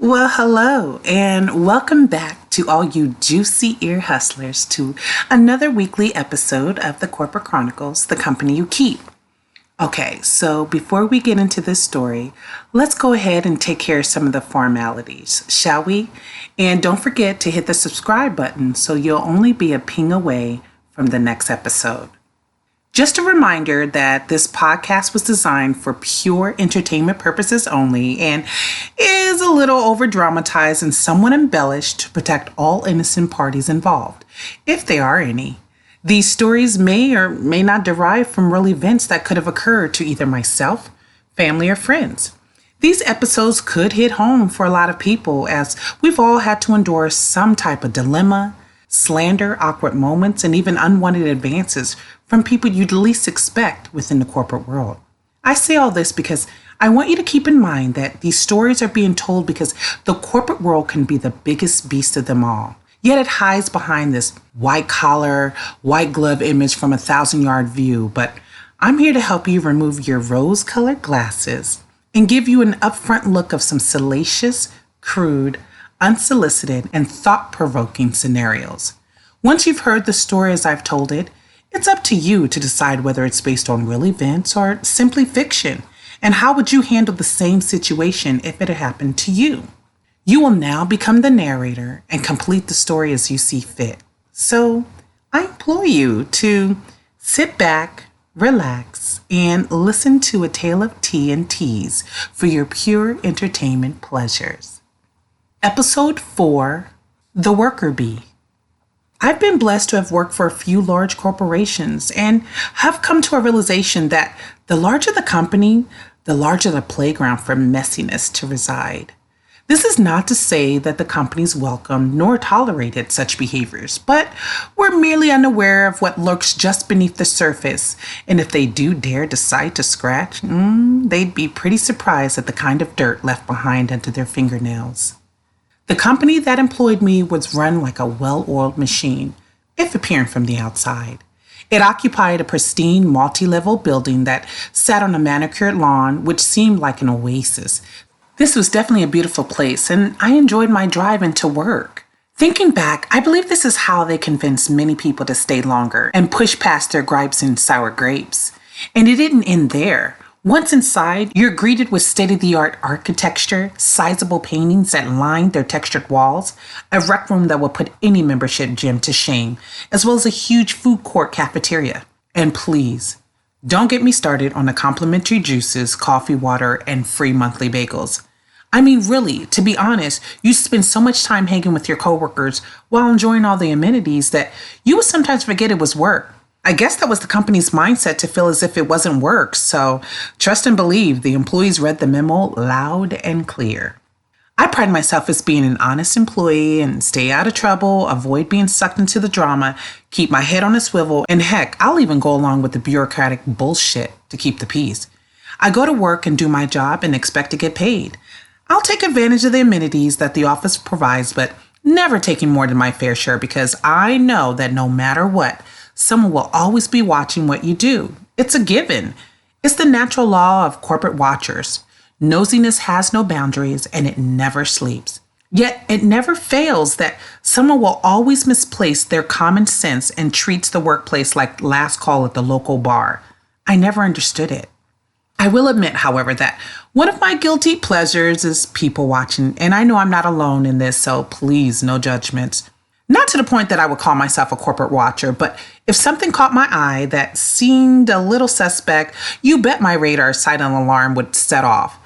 Well, hello, and welcome back to all you juicy ear hustlers to another weekly episode of the Corporate Chronicles, the company you keep. Okay, so before we get into this story, let's go ahead and take care of some of the formalities, shall we? And don't forget to hit the subscribe button so you'll only be a ping away from the next episode. Just a reminder that this podcast was designed for pure entertainment purposes only and is a little over dramatized and somewhat embellished to protect all innocent parties involved, if there are any. These stories may or may not derive from real events that could have occurred to either myself, family, or friends. These episodes could hit home for a lot of people as we've all had to endure some type of dilemma, slander, awkward moments, and even unwanted advances from people you'd least expect within the corporate world. I say all this because I want you to keep in mind that these stories are being told because the corporate world can be the biggest beast of them all. Yet it hides behind this white collar, white glove image from 1,000-yard view. But I'm here to help you remove your rose-colored glasses and give you an upfront look of some salacious, crude, unsolicited, and thought-provoking scenarios. Once you've heard the story as I've told it, it's up to you to decide whether it's based on real events or simply fiction, and how would you handle the same situation if it had happened to you. You will now become the narrator and complete the story as you see fit. So I implore you to sit back, relax, and listen to a tale of tea and teas for your pure entertainment pleasures. Episode 4, The Worker Bee. I've been blessed to have worked for a few large corporations and have come to a realization that the larger the company, the larger the playground for messiness to reside. This is not to say that the companies welcome nor tolerated such behaviors, but we're merely unaware of what lurks just beneath the surface. And if they do dare decide to scratch, they'd be pretty surprised at the kind of dirt left behind under their fingernails. The company that employed me was run like a well-oiled machine, if appearing from the outside. It occupied a pristine multi-level building that sat on a manicured lawn, which seemed like an oasis. This was definitely a beautiful place, and I enjoyed my drive into work. Thinking back, I believe this is how they convinced many people to stay longer and push past their gripes and sour grapes. And it didn't end there. Once inside, you're greeted with state-of-the-art architecture, sizable paintings that line their textured walls, a rec room that will put any membership gym to shame, as well as a huge food court cafeteria. And please, don't get me started on the complimentary juices, coffee, water, and free monthly bagels. I mean, really, to be honest, you spend so much time hanging with your coworkers while enjoying all the amenities that you would sometimes forget it was work. I guess that was the company's mindset to feel as if it wasn't work, so trust and believe the employees read the memo loud and clear. I pride myself as being an honest employee and stay out of trouble, avoid being sucked into the drama, keep my head on a swivel, and heck, I'll even go along with the bureaucratic bullshit to keep the peace. I go to work and do my job and expect to get paid. I'll take advantage of the amenities that the office provides, but never taking more than my fair share because I know that no matter what, someone will always be watching what you do. It's a given. It's the natural law of corporate watchers. Nosiness has no boundaries and it never sleeps. Yet it never fails that someone will always misplace their common sense and treats the workplace like last call at the local bar. I never understood it. I will admit, however, that one of my guilty pleasures is people watching, and I know I'm not alone in this, so please, no judgments. Not to the point that I would call myself a corporate watcher, but if something caught my eye that seemed a little suspect, you bet my radar silent alarm would set off.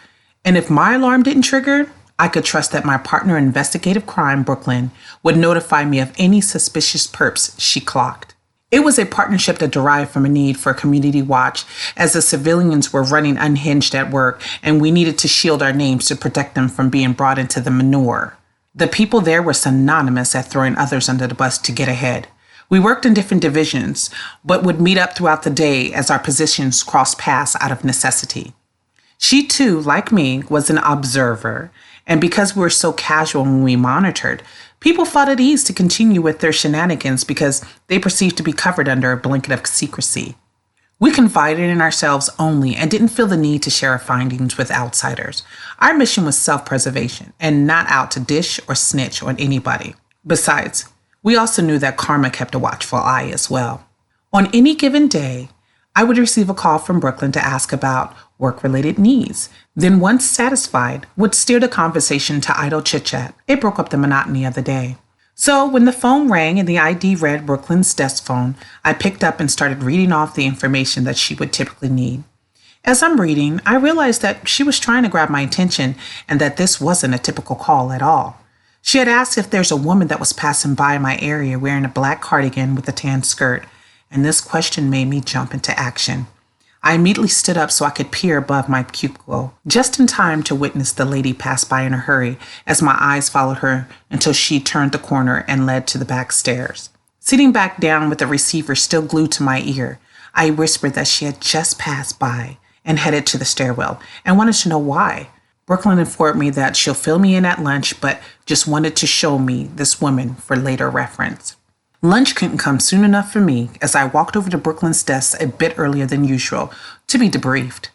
And if my alarm didn't trigger, I could trust that my partner in investigative crime, Brooklyn, would notify me of any suspicious perps she clocked. It was a partnership that derived from a need for community watch as the civilians were running unhinged at work and we needed to shield our names to protect them from being brought into the manure. The people there were synonymous at throwing others under the bus to get ahead. We worked in different divisions, but would meet up throughout the day as our positions crossed paths out of necessity. She too, like me, was an observer, and because we were so casual when we monitored, people felt at ease to continue with their shenanigans because they perceived to be covered under a blanket of secrecy. We confided in ourselves only and didn't feel the need to share our findings with outsiders. Our mission was self-preservation and not out to dish or snitch on anybody. Besides, we also knew that karma kept a watchful eye as well. On any given day, I would receive a call from Brooklyn to ask about work-related needs. Then, once satisfied, would steer the conversation to idle chit-chat. It broke up the monotony of the day. So when the phone rang and the ID read Brooklyn's desk phone, I picked up and started reading off the information that she would typically need. As I'm reading, I realized that she was trying to grab my attention and that this wasn't a typical call at all. She had asked if there's a woman that was passing by my area wearing a black cardigan with a tan skirt, and this question made me jump into action. I immediately stood up so I could peer above my cubicle, just in time to witness the lady pass by in a hurry as my eyes followed her until she turned the corner and led to the back stairs. Sitting back down with the receiver still glued to my ear, I whispered that she had just passed by and headed to the stairwell and wanted to know why. Brooklyn informed me that she'll fill me in at lunch, but just wanted to show me this woman for later reference. Lunch couldn't come soon enough for me as I walked over to Brooklyn's desk a bit earlier than usual to be debriefed.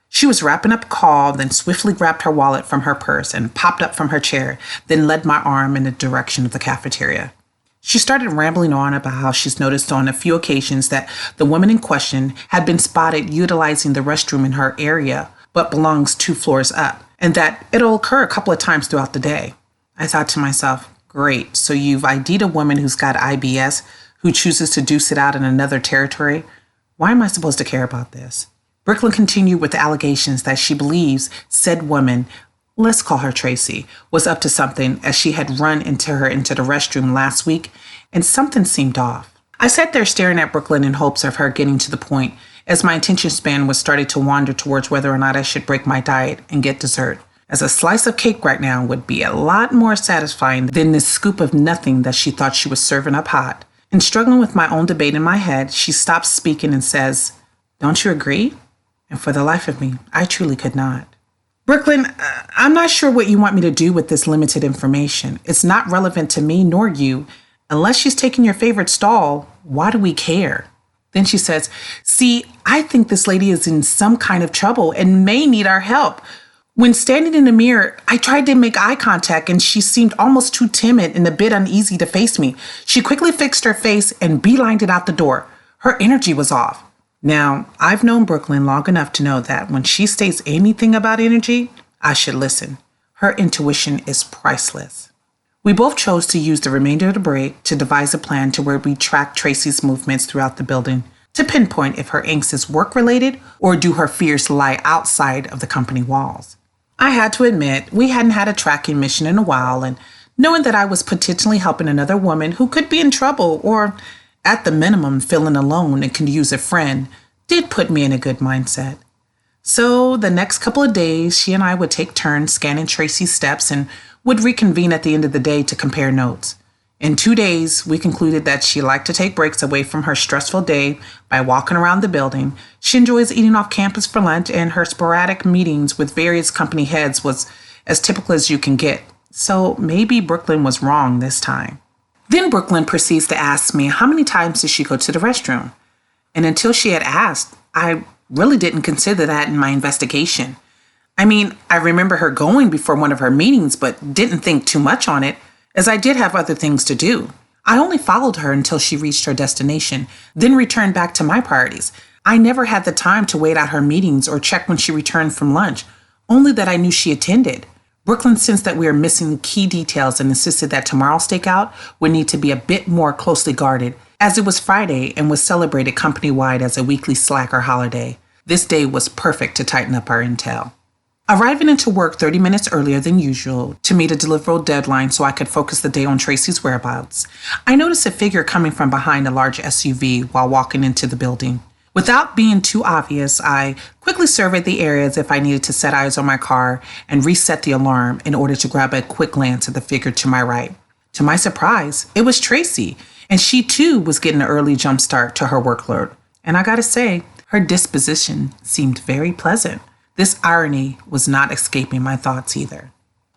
She was wrapping up a call, then swiftly grabbed her wallet from her purse and popped up from her chair, then led my arm in the direction of the cafeteria. She started rambling on about how she's noticed on a few occasions that the woman in question had been spotted utilizing the restroom in her area, but belongs 2 floors up, and that it'll occur a couple of times throughout the day. I thought to myself, great, so you've ID'd a woman who's got IBS who chooses to deuce it out in another territory? Why am I supposed to care about this? Brooklyn continued with the allegations that she believes said woman, let's call her Tracy, was up to something as she had run into the restroom last week and something seemed off. I sat there staring at Brooklyn in hopes of her getting to the point as my attention span was starting to wander towards whether or not I should break my diet and get dessert, as a slice of cake right now would be a lot more satisfying than this scoop of nothing that she thought she was serving up hot. And struggling with my own debate in my head, she stops speaking and says, don't you agree? And for the life of me, I truly could not. Brooklyn, I'm not sure what you want me to do with this limited information. It's not relevant to me nor you. Unless she's taking your favorite stall, why do we care? Then she says, see, I think this lady is in some kind of trouble and may need our help. When standing in the mirror, I tried to make eye contact and she seemed almost too timid and a bit uneasy to face me. She quickly fixed her face and beelined it out the door. Her energy was off. Now, I've known Brooklyn long enough to know that when she states anything about energy, I should listen. Her intuition is priceless. We both chose to use the remainder of the break to devise a plan to where we track Tracy's movements throughout the building to pinpoint if her angst is work-related or do her fears lie outside of the company walls. I had to admit, we hadn't had a tracking mission in a while, and knowing that I was potentially helping another woman who could be in trouble or, at the minimum, feeling alone and could use a friend did put me in a good mindset. So the next couple of days, she and I would take turns scanning Tracy's steps and would reconvene at the end of the day to compare notes. In 2 days, we concluded that she liked to take breaks away from her stressful day by walking around the building. She enjoys eating off campus for lunch, and her sporadic meetings with various company heads was as typical as you can get. So maybe Brooklyn was wrong this time. Then Brooklyn proceeds to ask me how many times did she go to the restroom? And until she had asked, I really didn't consider that in my investigation. I mean, I remember her going before one of her meetings, but didn't think too much on it, as I did have other things to do. I only followed her until she reached her destination, then returned back to my priorities. I never had the time to wait out her meetings or check when she returned from lunch, only that I knew she attended. Brooklyn sensed that we were missing key details and insisted that tomorrow's stakeout would need to be a bit more closely guarded, as it was Friday and was celebrated company-wide as a weekly slacker holiday. This day was perfect to tighten up our intel. Arriving into work 30 minutes earlier than usual to meet a deliverable deadline so I could focus the day on Tracy's whereabouts, I noticed a figure coming from behind a large SUV while walking into the building. Without being too obvious, I quickly surveyed the area as if I needed to set eyes on my car and reset the alarm in order to grab a quick glance at the figure to my right. To my surprise, it was Tracy, and she too was getting an early jump start to her workload. And I gotta say, her disposition seemed very pleasant. This irony was not escaping my thoughts either.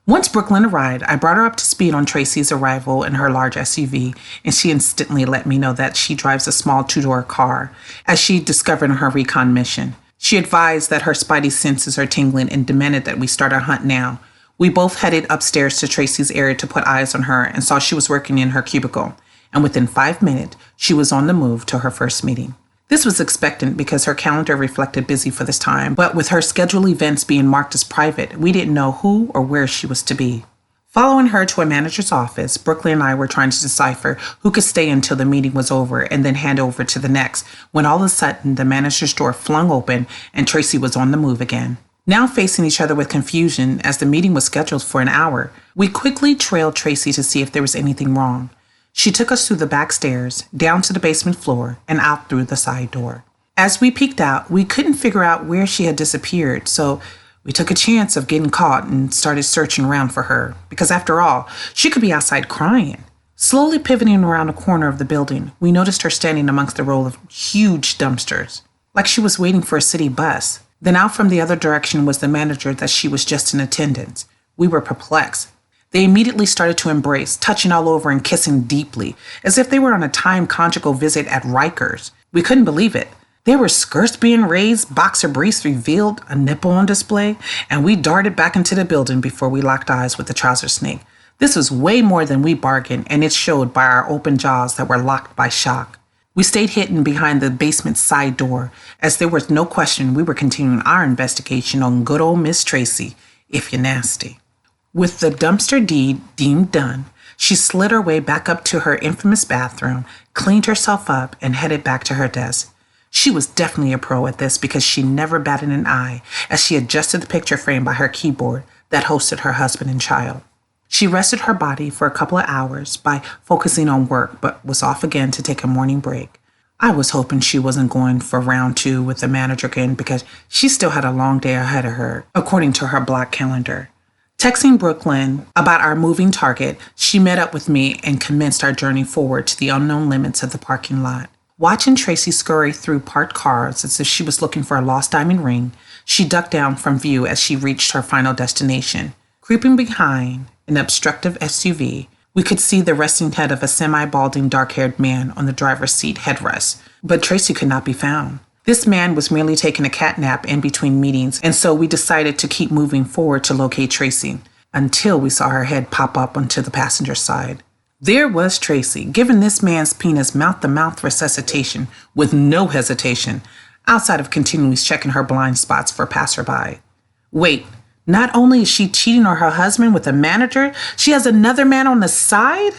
Once Brooklyn arrived, I brought her up to speed on Tracy's arrival in her large SUV, and she instantly let me know that she drives a small two-door car, as she discovered in her recon mission. She advised that her spidey senses are tingling and demanded that we start our hunt now. We both headed upstairs to Tracy's area to put eyes on her and saw she was working in her cubicle, and within 5 minutes, she was on the move to her first meeting. This was expected because her calendar reflected busy for this time, but with her scheduled events being marked as private, we didn't know who or where she was to be. Following her to a manager's office, Brooklyn and I were trying to decipher who could stay until the meeting was over and then hand over to the next, when all of a sudden the manager's door flung open and Tracy was on the move again. Now facing each other with confusion as the meeting was scheduled for an hour, we quickly trailed Tracy to see if there was anything wrong. She took us through the back stairs, down to the basement floor, and out through the side door. As we peeked out, we couldn't figure out where she had disappeared, so we took a chance of getting caught and started searching around for her, because after all, she could be outside crying. Slowly pivoting around a corner of the building, we noticed her standing amongst a row of huge dumpsters, like she was waiting for a city bus. Then out from the other direction was the manager that she was just in attendance. We were perplexed. They immediately started to embrace, touching all over and kissing deeply, as if they were on a timed conjugal visit at Rikers. We couldn't believe it. There were skirts being raised, boxer briefs revealed, a nipple on display, and we darted back into the building before we locked eyes with the trouser snake. This was way more than we bargained, and it showed by our open jaws that were locked by shock. We stayed hidden behind the basement's side door, as there was no question we were continuing our investigation on good old Miss Tracy, if you're nasty. With the dumpster deed deemed done, she slid her way back up to her infamous bathroom, cleaned herself up, and headed back to her desk. She was definitely a pro at this because she never batted an eye as she adjusted the picture frame by her keyboard that hosted her husband and child. She rested her body for a couple of hours by focusing on work, but was off again to take a morning break. I was hoping she wasn't going for round 2 with the manager again because she still had a long day ahead of her, according to her block calendar. Texting Brooklyn about our moving target, she met up with me and commenced our journey forward to the unknown limits of the parking lot. Watching Tracy scurry through parked cars as if she was looking for a lost diamond ring, she ducked down from view as she reached her final destination. Creeping behind an obstructive SUV, we could see the resting head of a semi-balding dark-haired man on the driver's seat headrest, but Tracy could not be found. This man was merely taking a cat nap in between meetings, and so we decided to keep moving forward to locate Tracy, until we saw her head pop up onto the passenger side. There was Tracy, giving this man's penis mouth-to-mouth resuscitation with no hesitation, outside of continually checking her blind spots for passerby. Wait, not only is she cheating on her husband with a manager, she has another man on the side?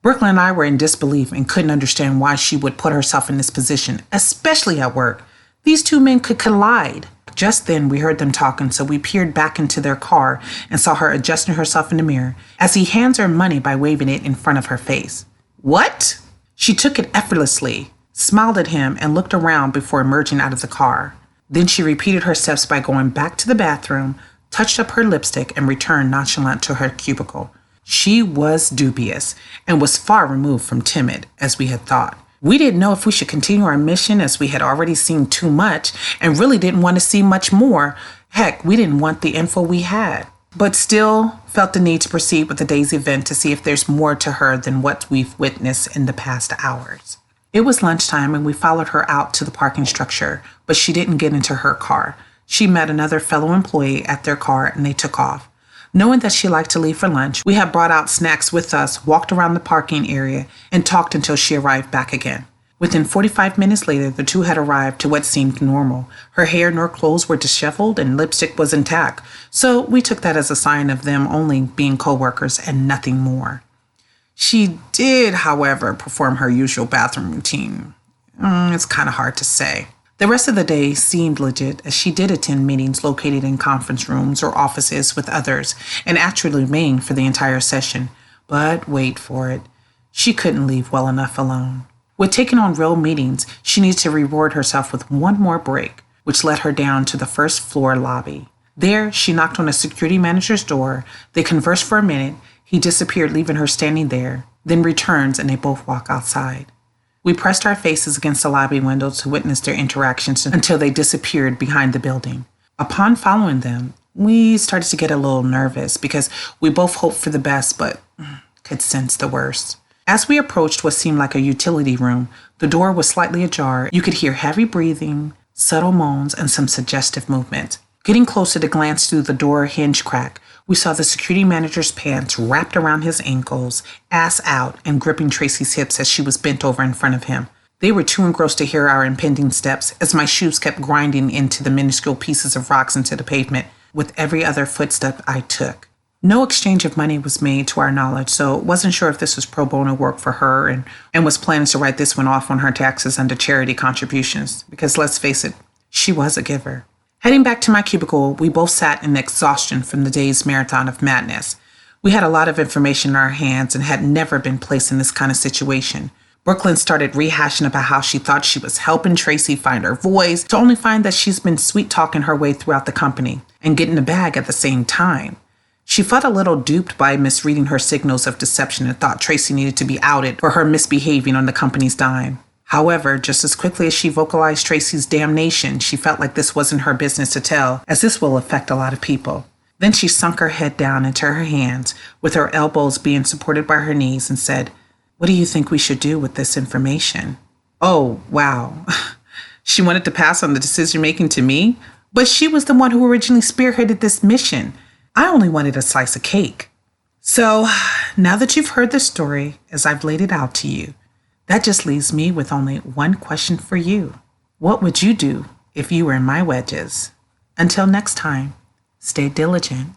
Brooklyn and I were in disbelief and couldn't understand why she would put herself in this position, especially at work. These two men could collide. Just then, we heard them talking, so we peered back into their car and saw her adjusting herself in the mirror as he hands her money by waving it in front of her face. What? She took it effortlessly, smiled at him, and looked around before emerging out of the car. Then she repeated her steps by going back to the bathroom, touched up her lipstick, and returned nonchalant to her cubicle. She was dubious and was far removed from timid, as we had thought. We didn't know if we should continue our mission as we had already seen too much and really didn't want to see much more. Heck, we didn't want the info we had, but still felt the need to proceed with the day's event to see if there's more to her than what we've witnessed in the past hours. It was lunchtime and we followed her out to the parking structure, but she didn't get into her car. She met another fellow employee at their car and they took off. Knowing that she liked to leave for lunch, we had brought out snacks with us, walked around the parking area, and talked until she arrived back again. Within 45 minutes later, the two had arrived to what seemed normal. Her hair nor clothes were disheveled and lipstick was intact, so we took that as a sign of them only being co-workers and nothing more. She did, however, perform her usual bathroom routine. It's kind of hard to say. The rest of the day seemed legit as she did attend meetings located in conference rooms or offices with others and actually remained for the entire session. But wait for it. She couldn't leave well enough alone. With taking on real meetings, she needed to reward herself with one more break, which led her down to the first floor lobby. There, she knocked on a security manager's door. They conversed for a minute. He disappeared, leaving her standing there, then returns and they both walk outside. We pressed our faces against the lobby window to witness their interactions until they disappeared behind the building. Upon following them, We started to get a little nervous because we both hoped for the best but could sense the worst. As we approached what seemed like a utility room, the door was slightly ajar. You could hear heavy breathing, subtle moans, and some suggestive movement. Getting closer to glance through the door hinge crack, we saw the security manager's pants wrapped around his ankles, ass out, and gripping Tracy's hips as she was bent over in front of him. They were too engrossed to hear our impending steps as my shoes kept grinding into the minuscule pieces of rocks into the pavement with every other footstep I took. No exchange of money was made to our knowledge, so wasn't sure if this was pro bono work for her and was planning to write this one off on her taxes under charity contributions, because let's face it, she was a giver. Heading back to my cubicle, we both sat in exhaustion from the day's marathon of madness. We had a lot of information in our hands and had never been placed in this kind of situation. Brooklyn started rehashing about how she thought she was helping Tracy find her voice, to only find that she's been sweet-talking her way throughout the company and getting the bag at the same time. She felt a little duped by misreading her signals of deception and thought Tracy needed to be outed for her misbehaving on the company's dime. However, just as quickly as she vocalized Tracy's damnation, she felt like this wasn't her business to tell, as this will affect a lot of people. Then she sunk her head down into her hands, with her elbows being supported by her knees, and said, "What do you think we should do with this information?" Oh, wow. She wanted to pass on the decision-making to me, but she was the one who originally spearheaded this mission. I only wanted a slice of cake. So, now that you've heard the story as I've laid it out to you, that just leaves me with only one question for you. What would you do if you were in my wedges? Until next time, stay diligent.